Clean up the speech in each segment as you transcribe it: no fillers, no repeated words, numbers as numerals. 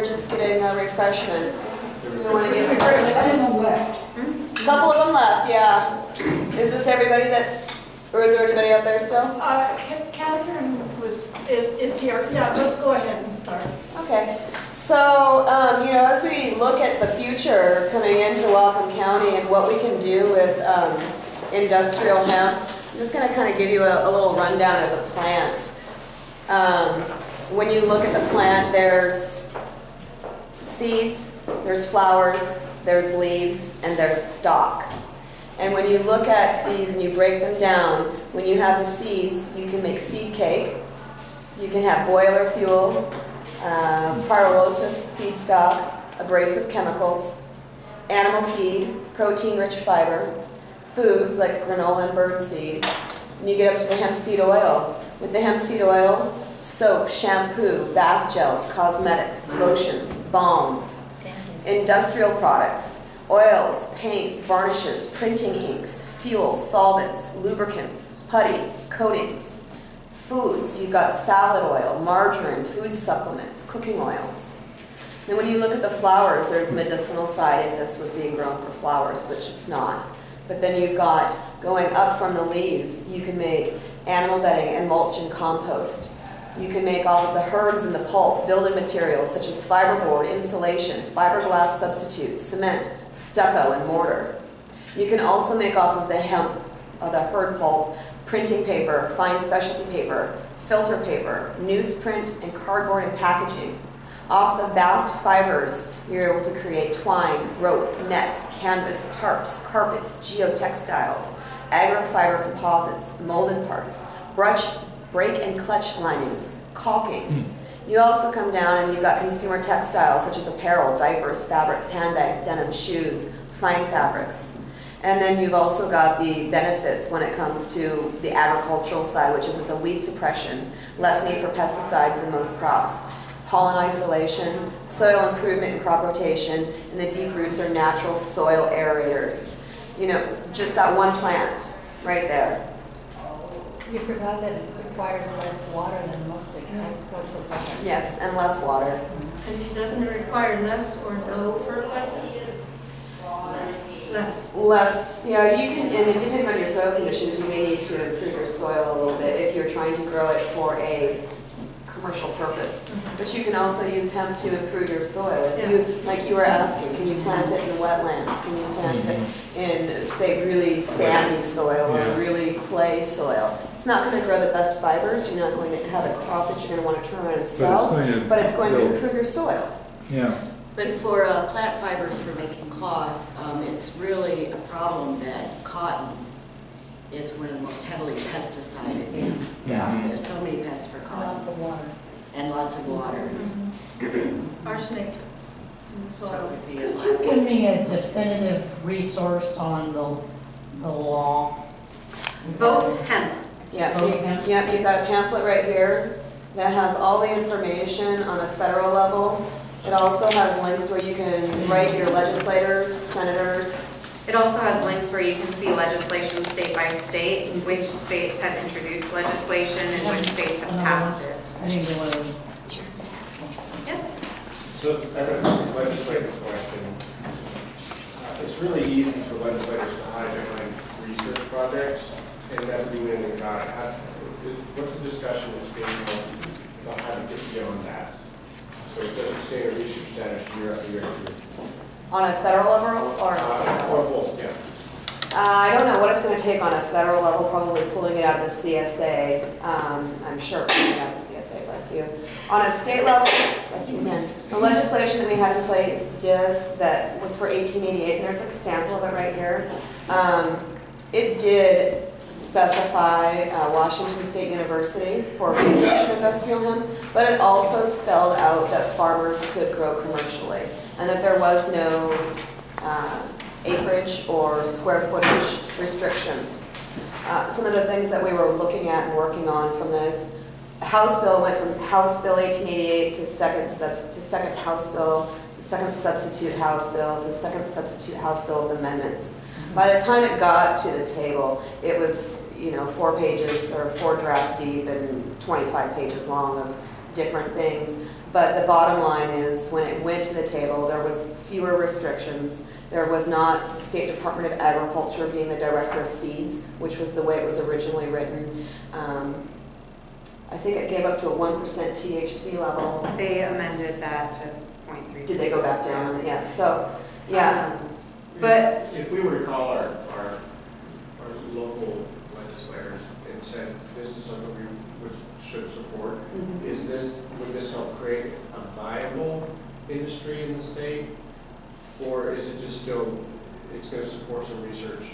they're just getting refreshments. We want to give refreshments. refreshments. Left. A couple of them left, yeah. Is this everybody that's, or is there anybody out there still? Catherine is here. Yeah, go ahead and start. Okay. So, you know, as we look at the future coming into Whatcom County and what we can do with industrial hemp, I'm just going to kind of give you a little rundown of the plant. When you look at the plant, there's seeds, there's flowers, there's leaves, and there's stalk. And when you look at these and you break them down, when you have the seeds, you can make seed cake, you can have boiler fuel, pyrolysis feedstock, abrasive chemicals, animal feed, protein-rich fiber, foods like granola and birdseed, and you get up to the hemp seed oil. With the hemp seed oil, soap, shampoo, bath gels, cosmetics, lotions, balms, industrial products, oils, paints, varnishes, printing inks, fuels, solvents, lubricants, putty, coatings, foods. You've got salad oil, margarine, food supplements, cooking oils. Then when you look at the flowers, there's the medicinal side if this was being grown for flowers, which it's not. But then you've got, going up from the leaves, you can make animal bedding and mulch and compost. You can make off of the herbs and the pulp building materials such as fiberboard, insulation, fiberglass substitute, cement, stucco, and mortar. You can also make off of the hemp, the herd pulp, printing paper, fine specialty paper, filter paper, newsprint, and cardboard and packaging. Off the bast fibers, you're able to create twine, rope, nets, canvas, tarps, carpets, geotextiles, agrofiber composites, molded parts, brake and clutch linings, caulking. You also come down and you've got consumer textiles such as apparel, diapers, fabrics, handbags, denim, shoes, fine fabrics. And then you've also got the benefits when it comes to the agricultural side, which is it's a weed suppression, less need for pesticides in most crops, pollen isolation, soil improvement and crop rotation, and the deep roots are natural soil aerators. You know, just that one plant right there. You forgot that it requires less water than most agricultural products. Yes, and less water. And doesn't it require less or no fertilizer? Less. Less, yeah, you can, I mean, depending on your soil conditions, you may need to improve your soil a little bit if you're trying to grow it for a commercial purpose. But you can also use hemp to improve your soil. If you, like you were asking, can you plant it in wetlands? Can you plant it in, say, really sandy soil or really clay soil? It's not going to grow the best fibers. You're not going to have a crop that you're going to want to turn around and sell, but it's going to improve your soil. Yeah. But for plant fibers for making cloth, it's really a problem that cotton is one of the most heavily pesticided. Yeah. There's so many pests for cotton. Lots of water. And lots of water. Arsenic in the soil. Could you give me a definitive resource on the law? Vote hemp. Yeah, Vote hemp. yeah, you've got a pamphlet right here that has all the information on a federal level. It also has links where you can write your legislators, senators. It also has links where you can see legislation state by state, which states have introduced legislation and which states have passed it. I didn't know what it was. Yes? So I have a legislative question. It's really easy for legislators to hide behind research projects and never do anything about it. What's the discussion that's being held about how to get beyond that? So it doesn't stay a research status year after year after year. On a federal level or a state level? Or both, yeah. I don't know what it's going to take on a federal level, probably pulling it out of the CSA. I'm sure pulling it out of the CSA, bless you. On a state level, bless you again, the legislation that we had in place that was for 1888, and there's a sample of it right here. It did specify Washington State University for research in industrial hemp, but it also spelled out that farmers could grow commercially and that there was no acreage or square footage restrictions. Some of the things that we were looking at and working on from this, the House bill went from House Bill 1888 to second House bill, to second substitute House bill, to second substitute House bill with amendments. By the time it got to the table, it was, 4 pages or 4 drafts deep and 25 pages long of different things. But the bottom line is, when it went to the table, there was fewer restrictions. There was not the State Department of Agriculture being the director of seeds, which was the way it was originally written. I think it gave up to a 1% THC level. They amended that to 0.3%. Did they go back down? Yeah, so, yeah. But if we were to call our local legislators and said, this is something we should support, would this help create a viable industry in the state? Or is it just still, it's going to support some research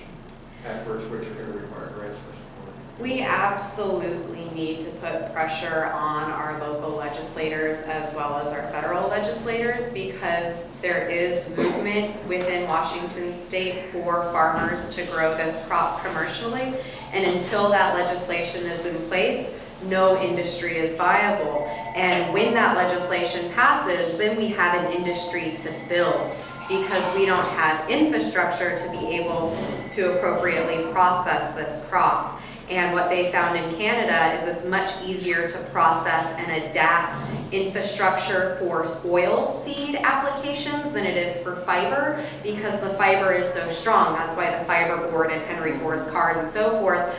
efforts which are going to require grants for support? we absolutely need to put pressure on our local legislators as well as our federal legislators, because there is movement within Washington state for farmers to grow this crop commercially. And until that legislation is in place, no industry is viable. And when that legislation passes, then we have an industry to build, because we don't have infrastructure to be able to appropriately process this crop. And what they found in Canada is it's much easier to process and adapt infrastructure for oil seed applications than it is for fiber, because the fiber is so strong. That's why the fiber board and Henry Ford's card and so forth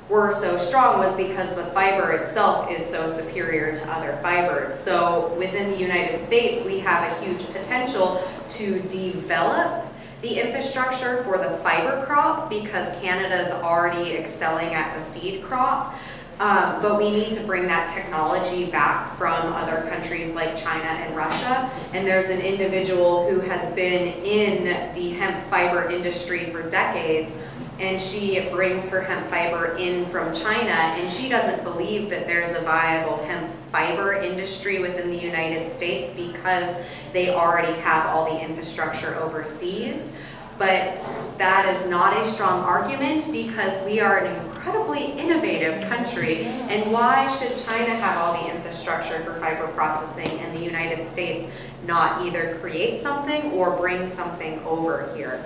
were so strong, was because the fiber itself is so superior to other fibers. So within the United States, we have a huge potential to develop the infrastructure for the fiber crop, because Canada is already excelling at the seed crop. But we need to bring that technology back from other countries like China and Russia. And there's an individual who has been in the hemp fiber industry for decades, and she brings her hemp fiber in from China, and she doesn't believe that there's a viable hemp fiber industry within the United States because they already have all the infrastructure overseas. But that is not a strong argument, because we are an incredibly innovative country, and why should China have all the infrastructure for fiber processing and the United States not either create something or bring something over here?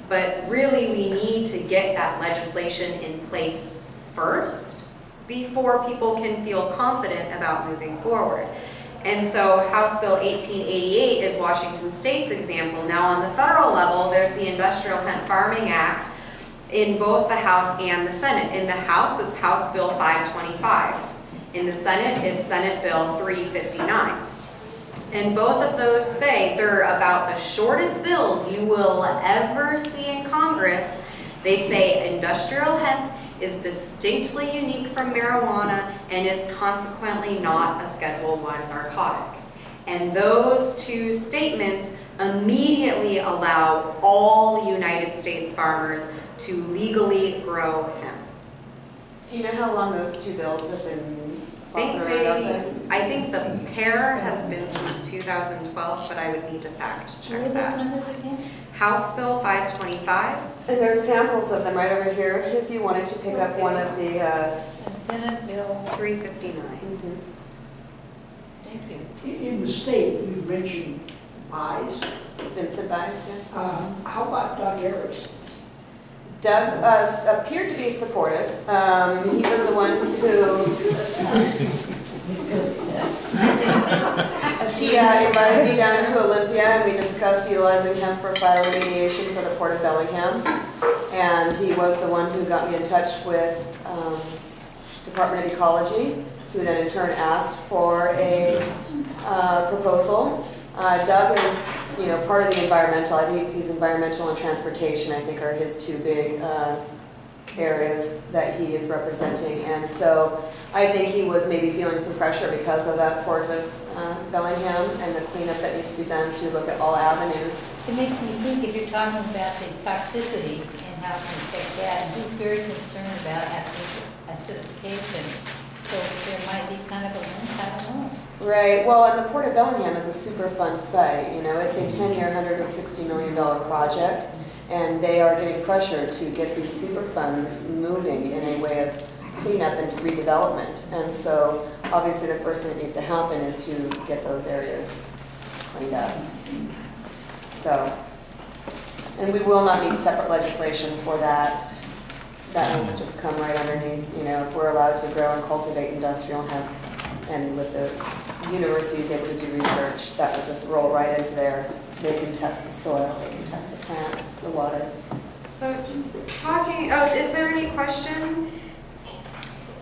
But really, we need to get that legislation in place first before people can feel confident about moving forward. And so House Bill 1888 is Washington State's example. Now on the federal level, there's the Industrial Hemp Farming Act in both the House and the Senate. In the House, it's House Bill 525. In the Senate, it's Senate Bill 359. And both of those say they're about the shortest bills you will ever see in Congress. They say industrial hemp is distinctly unique from marijuana and is consequently not a Schedule I narcotic. And those two statements immediately allow all United States farmers to legally grow hemp. Do you know how long those two bills have been floating around out there? I think the pair has been since 2012, but I would need to fact check What are that. those numbers again? House Bill 525. And there's samples of them right over here if you wanted to pick up one of the, And Senate Bill, 359. thank you. In the state, you mentioned buys. Vincent Bice, yeah. How about Doug Erickson? Doug appeared to be supportive. He was the one who, He's good at that. he invited me down to Olympia, and we discussed utilizing hemp for phytoremediation for the Port of Bellingham. And he was the one who got me in touch with Department of Ecology, who then in turn asked for a proposal. Doug is, part of the environmental. I think he's environmental and transportation, I think, are his two big areas that he is representing. And so I think he was maybe feeling some pressure because of that Port of Bellingham and the cleanup that needs to be done to look at all avenues. It makes me think, if you're talking about the toxicity and how it can affect that, and he's very concerned about acidification, so there might be kind of a link, I don't know. Right. Well, and the Port of Bellingham is a Superfund site. It's a 10-year, $160 million project, and they are getting pressure to get these Superfunds moving in a way of cleanup and redevelopment. And so, obviously, the first thing that needs to happen is to get those areas cleaned up. So, and we will not need separate legislation for that. That will just come right underneath, if we're allowed to grow and cultivate industrial hemp, and with the university is able to do research that will just roll right into there. They can test the soil, they can test the plants, the water. So is there any questions?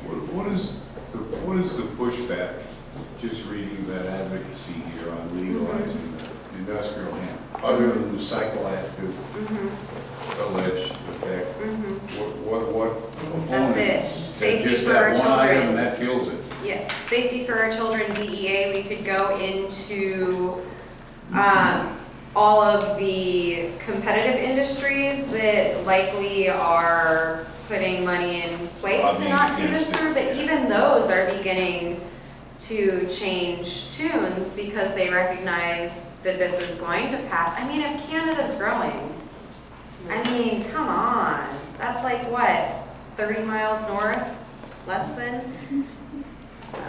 What is the pushback, just reading that advocacy here on legalizing the industrial hemp, other than the psychoactive alleged effect? What That's it. Safety just for that our one children. item, that kills it. Yeah, safety for our children, DEA, we could go into all of the competitive industries that likely are putting money in place to not see this through, but even those are beginning to change tunes because they recognize that this is going to pass. I mean, if Canada's growing, I mean, come on. That's like what, 30 miles north? Less than?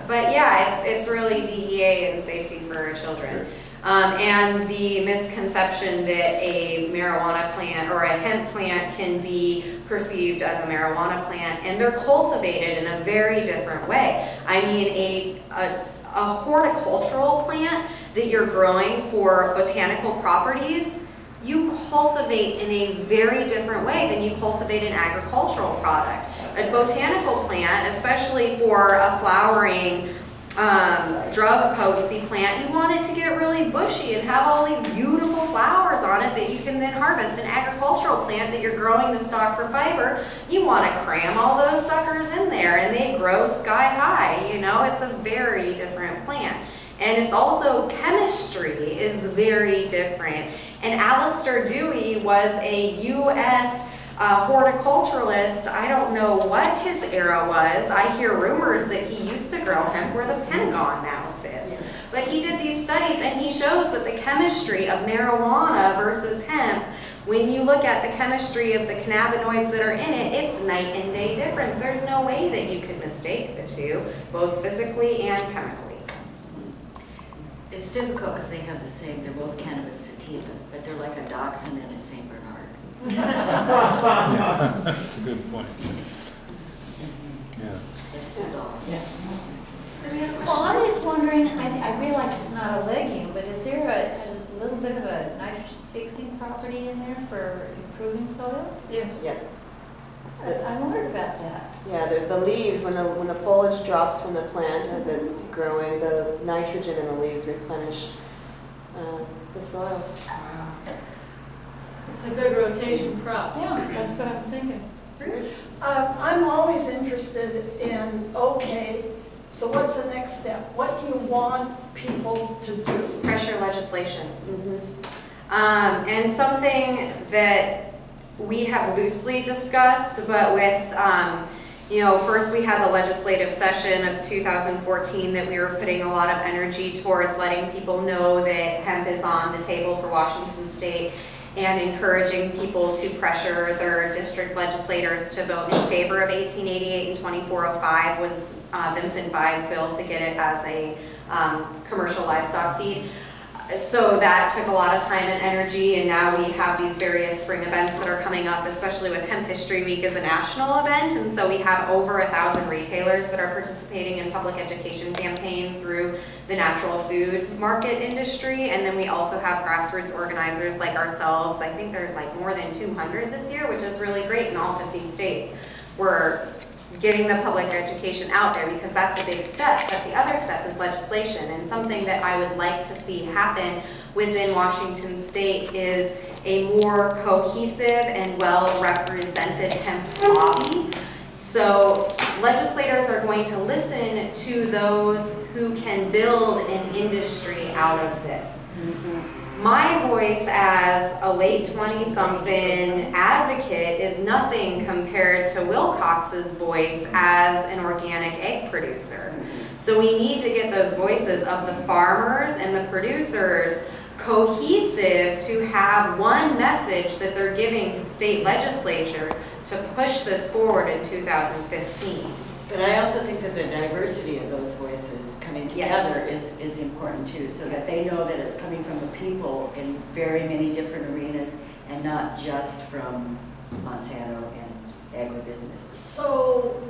But yeah, it's really DEA and safety for our children. And the misconception that a marijuana plant or a hemp plant can be perceived as a marijuana plant, and they're cultivated in a very different way. I mean, a horticultural plant that you're growing for botanical properties, you cultivate in a very different way than you cultivate an agricultural product. A botanical plant, especially for a flowering drug potency plant, you want it to get really bushy and have all these beautiful flowers on it that you can then harvest. An agricultural plant that you're growing the stock for fiber, you want to cram all those suckers in there and they grow sky high. You know, it's a very different plant. And it's also, chemistry is very different. And Alistair Dewey was a U.S. Horticulturalist. I don't know what his era was. I hear rumors that he used to grow hemp where the Pentagon now sits. But he did these studies and he shows that the chemistry of marijuana versus hemp, when you look at the chemistry of the cannabinoids that are in it, it's night and day difference. There's no way that you could mistake the two, both physically and chemically. It's difficult because they have the same, they're both cannabis sativa, but they're like a dachshund and a St. Bernard. That's a good point. Yeah. Yes, the dog. Do we have a Well, question? I'm just wondering, I realize it's not a legume, but is there a little bit of a nitrogen fixing property in there for improving soils? Yes. Yes. I wondered about that. Yeah, the leaves, when the foliage drops from the plant as it's growing, the nitrogen in the leaves replenish the soil. It's a good rotation crop. Yeah, that's what I was thinking. I'm always interested in, okay, so what's the next step? What do you want people to do? Pressure legislation. And something that we have loosely discussed, but with, first we had the legislative session of 2014 that we were putting a lot of energy towards letting people know that hemp is on the table for Washington State and encouraging people to pressure their district legislators to vote in favor of 1888 and 2405 was Vincent Bai's bill to get it as a commercial livestock feed. So that took a lot of time and energy, and now we have these various spring events that are coming up, especially with Hemp History Week as a national event, and so we have over 1,000 retailers that are participating in public education campaign through the natural food market industry, and then we also have grassroots organizers like ourselves. I think there's like more than 200 this year, which is really great in all 50 states. We're getting the public education out there because that's a big step, but the other step is legislation, and something that I would like to see happen within Washington State is a more cohesive and well-represented hemp lobby. So legislators are going to listen to those who can build an industry out of this. My voice as a late 20-something advocate is nothing compared to Wilcox's voice as an organic egg producer. So we need to get those voices of the farmers and the producers cohesive to have one message that they're giving to state legislature to push this forward in 2015. But I also think that the diversity of those voices coming together is important too, so that they know that it's coming from the people in very many different arenas and not just from Monsanto and agribusiness. So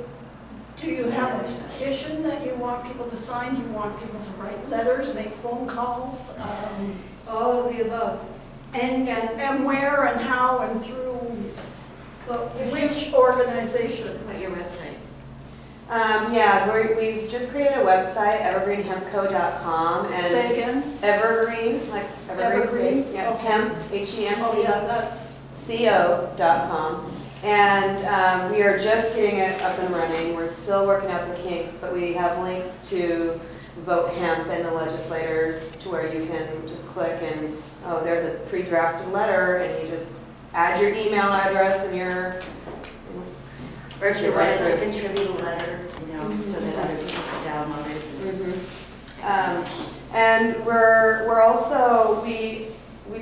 Do you have a petition that you want people to sign? Do you want people to write letters, make phone calls? All of the above. And where and how and through which organization? What your website? Yeah, we've just created a website, evergreenhempco.com, and Say again? Evergreen, like Evergreen, yeah, Okay. hemp, H-E-M-P. Oh, yeah, that's, co.com, and we are just getting it up and running. We're still working out the kinks, but we have links to vote hemp and the legislators to where you can just click and, oh, there's a pre-drafted letter, and you just add your email address and your... Or if you wanted to contribute a letter, you know, so that other people could download it. And we're also, we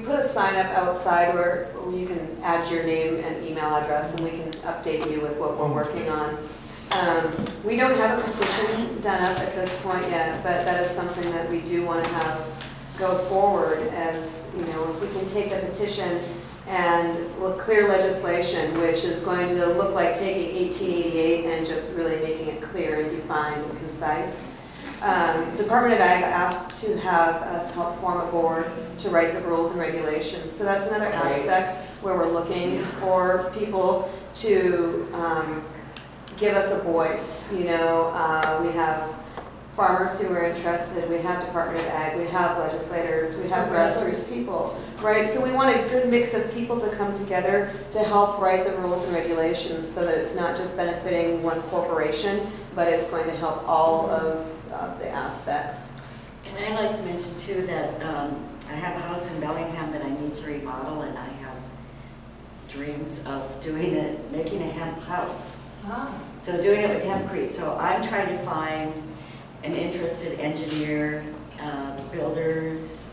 put a sign up outside where you can add your name and email address, and we can update you with what we're working on. We don't have a petition done up at this point yet, but that is something that we do want to have go forward as, you know, if we can take the petition and clear legislation, which is going to look like taking 1888 and just really making it clear and defined and concise. Department of Ag asked to have us help form a board to write the rules and regulations. So that's another aspect where we're looking for people to give us a voice. You know, we have farmers who are interested, we have Department of Ag, we have legislators, we have grassroots people, right? So we want a good mix of people to come together to help write the rules and regulations so that it's not just benefiting one corporation, but it's going to help all of the aspects. And I'd like to mention too that I have a house in Bellingham that I need to remodel, and I have dreams of doing it, making a hemp house. So doing it with hempcrete. So I'm trying to find an interested engineer, builders,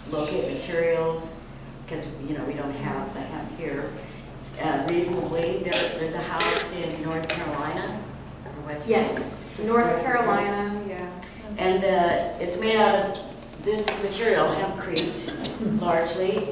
locate materials, because you know we don't have the hemp here. Reasonably, there's a house in North Carolina or West Virginia. Yes, North Carolina, yeah. And it's made out of this material, hempcrete, largely.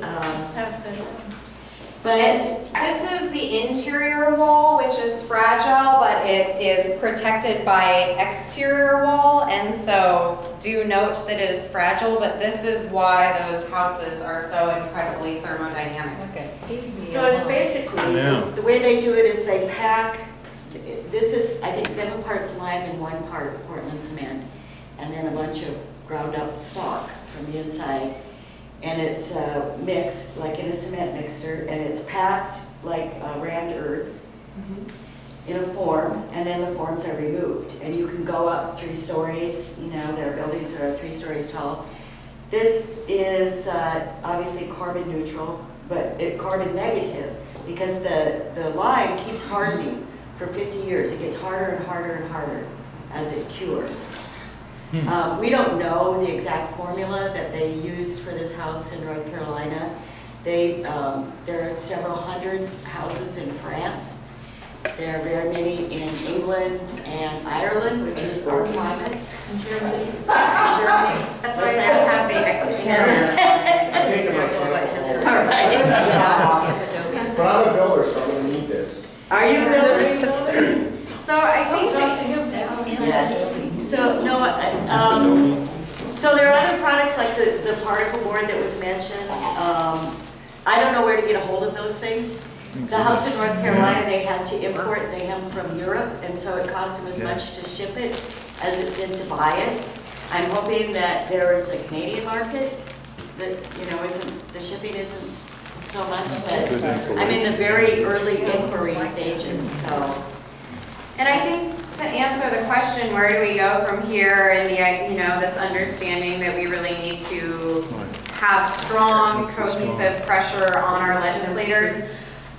And this is the interior wall, which is fragile, but it is protected by exterior wall, and so do note that it is fragile, but this is why those houses are so incredibly thermodynamic. Okay. So it's basically, the way they do it is they pack, this is, I think, 7 parts lime and 1 part Portland cement, and then a bunch of ground up stock from the inside. And it's mixed, like in a cement mixer, and it's packed like rammed earth in a form, and then the forms are removed. And you can go up 3 stories, you know, their buildings are 3 stories tall. This is obviously carbon neutral, but carbon negative, because the lime keeps hardening for 50 years. It gets harder and harder and harder as it cures. We don't know the exact formula that they used for this house in North Carolina. There are several hundred houses in France. There are very many in England and Ireland, which is our climate. Germany. That's why I have the exterior. I think to myself, but I'm a builder, so I'm going to need this. Are you a builder? So I think So no, so there are other products like the particle board that was mentioned. I don't know where to get a hold of those things. The house in North Carolina, they had to import the hemp from Europe, and so it cost them as much to ship it as it did to buy it. I'm hoping that there is a Canadian market that, you know, the shipping isn't so much, but I'm in the very early inquiry stages, so. And I think to answer the question, where do we go from here, and the, you know, this understanding that we really need to have strong, cohesive pressure on our legislators.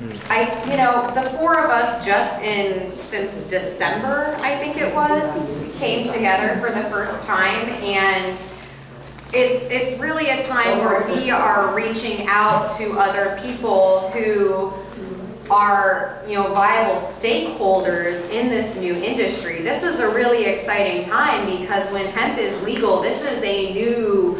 You know, the 4 of us just since December, I think it was, came together for the first time, and it's really a time where we are reaching out to other people who are, you know, viable stakeholders in this new industry. This is a really exciting time because when hemp is legal, this is a new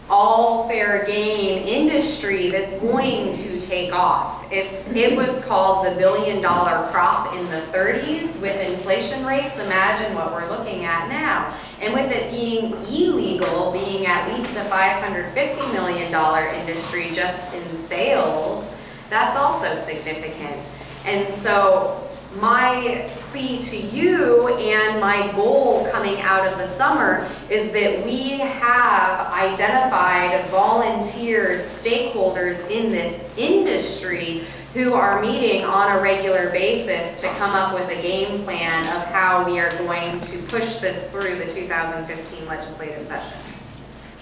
all fair game industry. industry that's going to take off. If it was called the billion-dollar crop in the 30s with inflation rates, imagine what we're looking at now. And with it being illegal, being at least a $550 million industry just in sales, that's also significant. And so my plea to you and my goal coming out of the summer is that we have identified volunteered stakeholders in this industry who are meeting on a regular basis to come up with a game plan of how we are going to push this through the 2015 legislative session.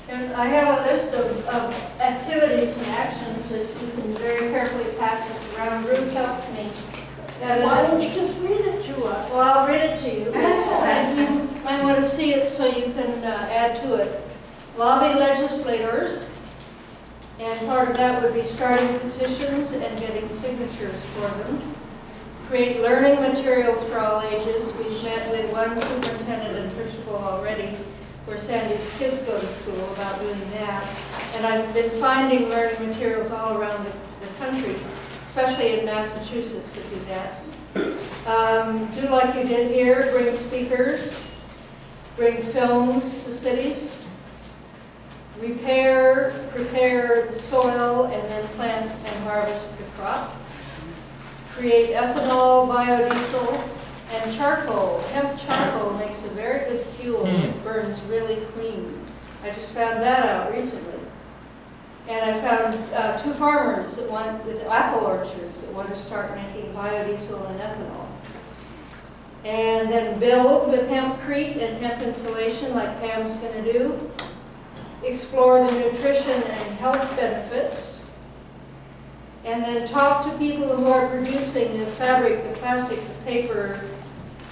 And I have a list of activities and actions that you can very carefully pass this around. Ruth helped me. Why don't you just read it to us? Well, I'll read it to you. And you might want to see it so you can add to it. Lobby legislators, and part of that would be starting petitions and getting signatures for them. Create learning materials for all ages. We've met with one superintendent and principal already where Sandy's kids go to school about doing that. And I've been finding learning materials all around the country, especially in Massachusetts that do that. Do like you did here, bring speakers, bring films to cities, prepare the soil and then plant and harvest the crop, create ethanol, biodiesel, and charcoal. Hemp charcoal makes a very good fuel that burns really clean. I just found that out recently. And I found 2 farmers that want, with apple orchards that want to start making biodiesel and ethanol. And then build with hempcrete and hemp insulation like Pam's going to do. Explore the nutrition and health benefits. And then talk to people who are producing the fabric, the plastic, the paper,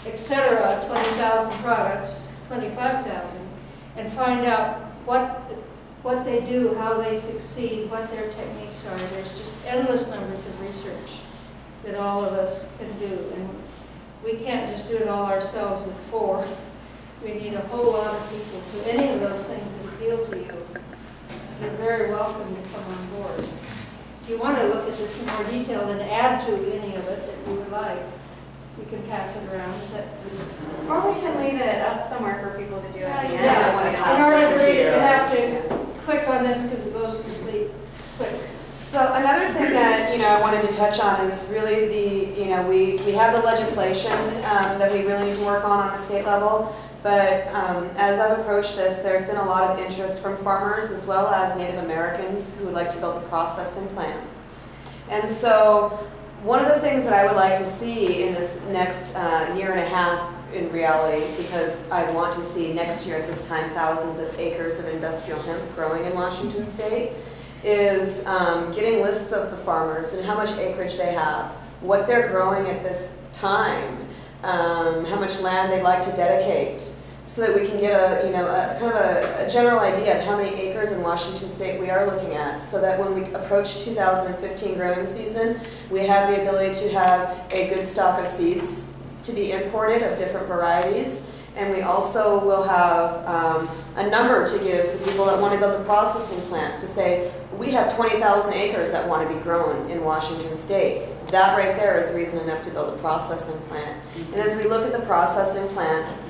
etc., 20,000 products, 25,000, and find out what they do, how they succeed, what their techniques are. There's just endless numbers of research that all of us can do. And we can't just do it all ourselves with 4. We need a whole lot of people. So any of those things that appeal to you, you're very welcome to come on board. If you want to look at this in more detail and add to any of it that you would like, you can pass it around. Is that Or we can leave it up somewhere for people to do at the end. yeah. I want to In pass order it to read it, you you. have to click on this because it goes to sleep quick. So another thing that, I wanted to touch on is really the, we have the legislation that we really need to work on a state level. But as I've approached this, there's been a lot of interest from farmers as well as Native Americans who would like to build the processing plants. And so one of the things that I would like to see in this next year and a half in reality, because I want to see next year at this time thousands of acres of industrial hemp growing in Washington State, is getting lists of the farmers and how much acreage they have, what they're growing at this time, how much land they'd like to dedicate, so that we can get a kind of a general idea of how many acres in Washington State we are looking at, so that when we approach 2015 growing season, we have the ability to have a good stock of seeds to be imported of different varieties, and we also will have a number to give the people that want to build the processing plants to say, we have 20,000 acres that want to be grown in Washington State. That right there is reason enough to build a processing plant. And as we look at the processing plants,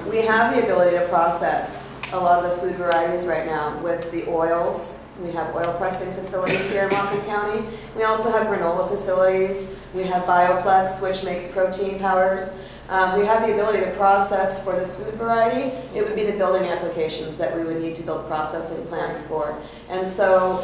we have the ability to process a lot of the food varieties right now with the oils. We have oil pressing facilities here in Whatcom County. We also have granola facilities. We have Bioplex, which makes protein powders. We have the ability to process for the food variety. It would be the building applications that we would need to build processing plants for. And so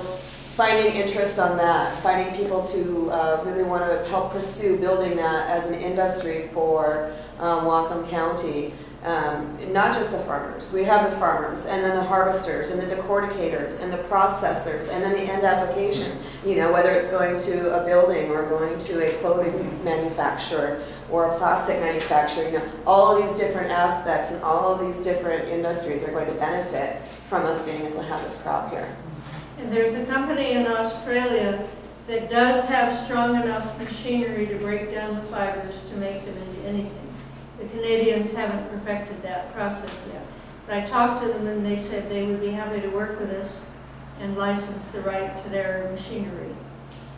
finding interest on that, finding people to really want to help pursue building that as an industry for Whatcom County. Not just the farmers. We have the farmers, and then the harvesters, and the decorticators, and the processors, and then the end application. Whether it's going to a building or going to a clothing manufacturer or a plastic manufacturer, all of these different aspects and all of these different industries are going to benefit from us being able to have this crop here. And there's a company in Australia that does have strong enough machinery to break down the fibers to make them into anything. The Canadians haven't perfected that process yet. But I talked to them and they said they would be happy to work with us and license the right to their machinery.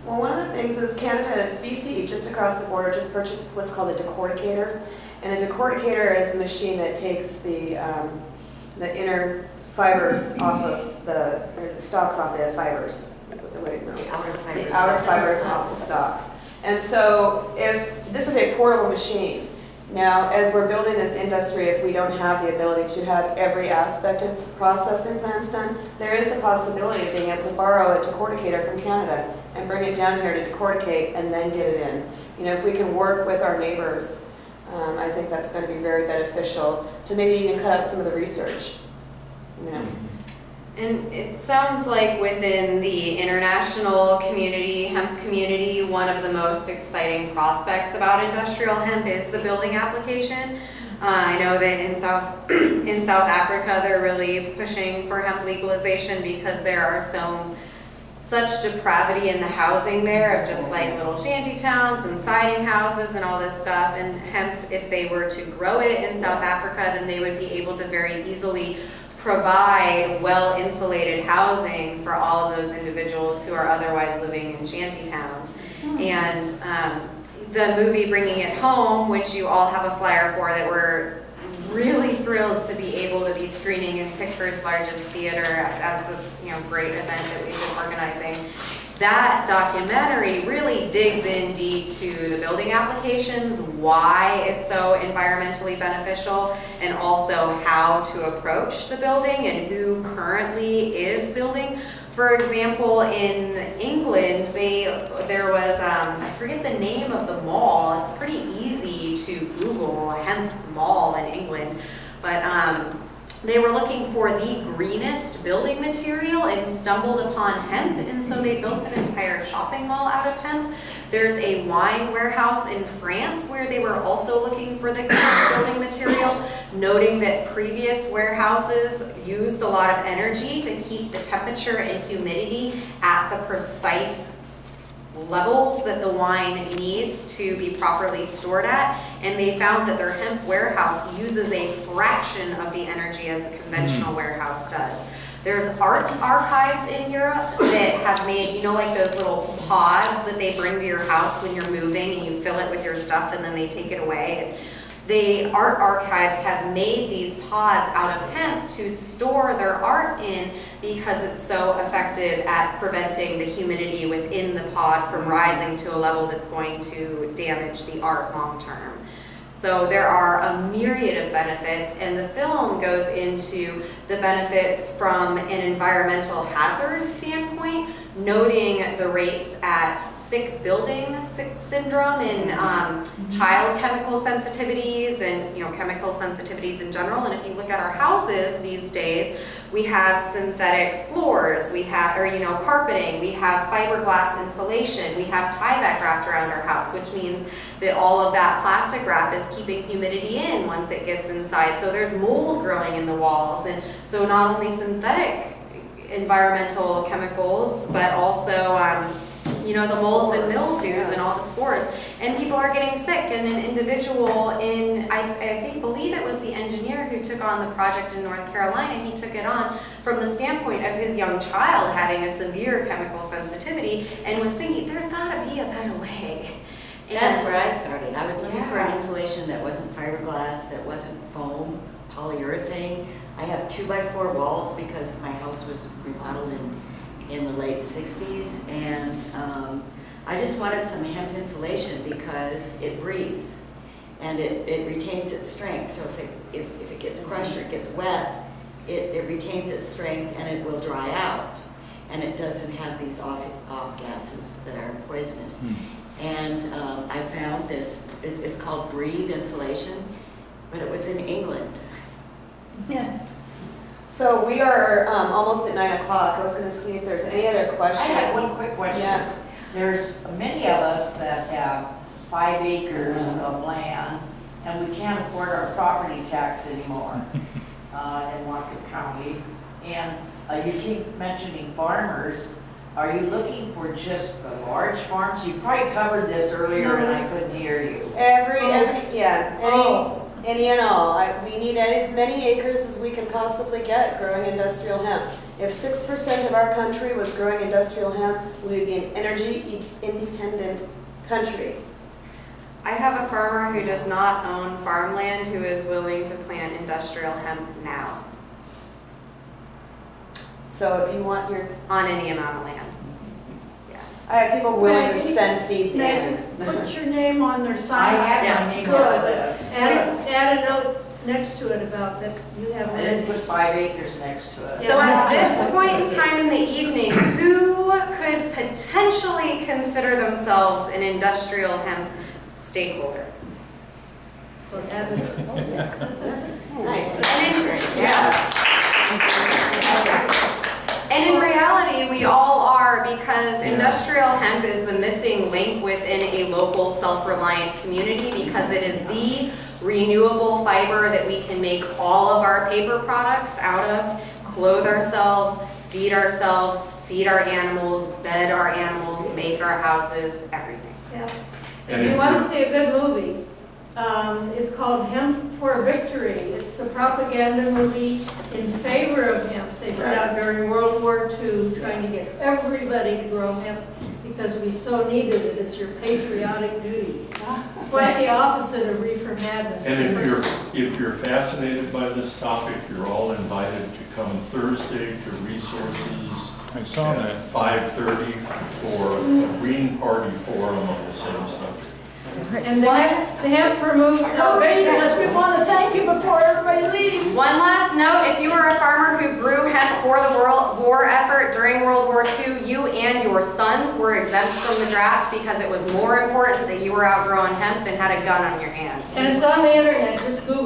Well, one of the things is Canada, BC, just across the border, just purchased what's called a decorticator. And a decorticator is a machine that takes the inner fibers off of or the stalks off the fibers. Is that the way? No. The outer fibers. The outer fibers off the stalks. And so if this is a portable machine, now as we're building this industry, if we don't have the ability to have every aspect of processing plants done, there is a possibility of being able to borrow a decorticator from Canada and bring it down here to decorticate and then get it in. You know, if we can work with our neighbors, I think that's going to be very beneficial to maybe even cut out some of the research. You know. And it sounds like within the international community, hemp community, one of the most exciting prospects about industrial hemp is the building application. I know that in South Africa, they're really pushing for hemp legalization because there are such depravity in the housing there of just like little shanty towns and siding houses and all this stuff. And hemp, if they were to grow it in South Africa, then they would be able to very easily provide well-insulated housing for all of those individuals who are otherwise living in shanty towns. And the movie Bringing It Home, which you all have a flyer for, that we're really thrilled to be able to be screening in Pickford's largest theater as this great event that we've been organizing. That documentary really digs in deep to the building applications, why it's so environmentally beneficial, and also how to approach the building and who currently is building. For example, in England, there was, I forget the name of the mall. It's pretty easy to Google hemp mall in England, but they were looking for the greenest building material and stumbled upon hemp, and so they built an entire shopping mall out of hemp. There's a wine warehouse in France where they were also looking for the greenest building material, noting that previous warehouses used a lot of energy to keep the temperature and humidity at the precise levels that the wine needs to be properly stored at, and they found that their hemp warehouse uses a fraction of the energy as the conventional warehouse does. There's art archives in Europe that have made, like those little pods that they bring to your house when you're moving and you fill it with your stuff and then they take it away. The art archives have made these pods out of hemp to store their art in because it's so effective at preventing the humidity within the pod from rising to a level that's going to damage the art long term. So there are a myriad of benefits, and the film goes into the benefits from an environmental hazard standpoint, noting the rates at sick building syndrome and child chemical sensitivities and chemical sensitivities in general. And if you look at our houses these days, we have synthetic floors, we have carpeting, we have fiberglass insulation, we have Tyvek wrapped around our house, which means that all of that plastic wrap is keeping humidity in once it gets inside. So there's mold growing in the walls, and so not only synthetic environmental chemicals, but also the molds and mildews and all the spores. And people are getting sick. And an individual I believe it was the engineer who took on the project in North Carolina, he took it on from the standpoint of his young child having a severe chemical sensitivity and was thinking, there's gotta be a better way. And that's where I started. I was looking for an insulation that wasn't fiberglass, that wasn't foam, polyurethane. I have 2x4 walls because my house was remodeled in the late 60s, and I just wanted some hemp insulation because it breathes and it retains its strength. So if it gets crushed or it gets wet, it retains its strength and it will dry out, and it doesn't have these off gases that are poisonous. And I found this, it's called Breathe Insulation, but it was in England. Yeah. So we are almost at 9 o'clock. I was going to see if there's any other questions. I have one quick question. Yeah. There's many of us that have 5 acres of land, and we can't afford our property tax anymore in Whatcom County. And you keep mentioning farmers. Are you looking for just the large farms? You probably covered this earlier and I couldn't hear you. Any and all. We need as many acres as we can possibly get growing industrial hemp. If 6% of our country was growing industrial hemp, we would be an energy independent country. I have a farmer who does not own farmland who is willing to plant industrial hemp now So if you want your, on any amount of land. Yeah. I have people willing to Maggie, send seeds in. Maggie, put your name on their I sign. have my Yes. name on the list. Add a note next to it about that you have I didn't land. put 5 acres next to it. So at this point in time in the evening, who could potentially consider themselves an industrial hemp stakeholder? So add a Nice. And in reality, we all are, because industrial hemp is the missing link within a local self-reliant community, because it is the renewable fiber that we can make all of our paper products out of, clothe ourselves, feed our animals, bed our animals, make our houses, everything. Yeah. And If you if want to you're- see a good movie, it's called Hemp for Victory. It's the propaganda movie in favor of hemp. They put out during World War II, trying to get everybody to grow hemp because we so needed it. It's your patriotic duty. Quite the opposite of reefer madness. And if you're fascinated by this topic, you're all invited to come Thursday to Resources. I saw at that. 5:30 for a Green Party forum on the same subject. And the hemp for move. Hurry, because we want to thank you before everybody leaves. One last note, if you were a farmer who grew hemp for the World War effort during World War II, you and your sons were exempt from the draft because it was more important that you were out growing hemp than had a gun on your hand. And it's on the internet. Just Google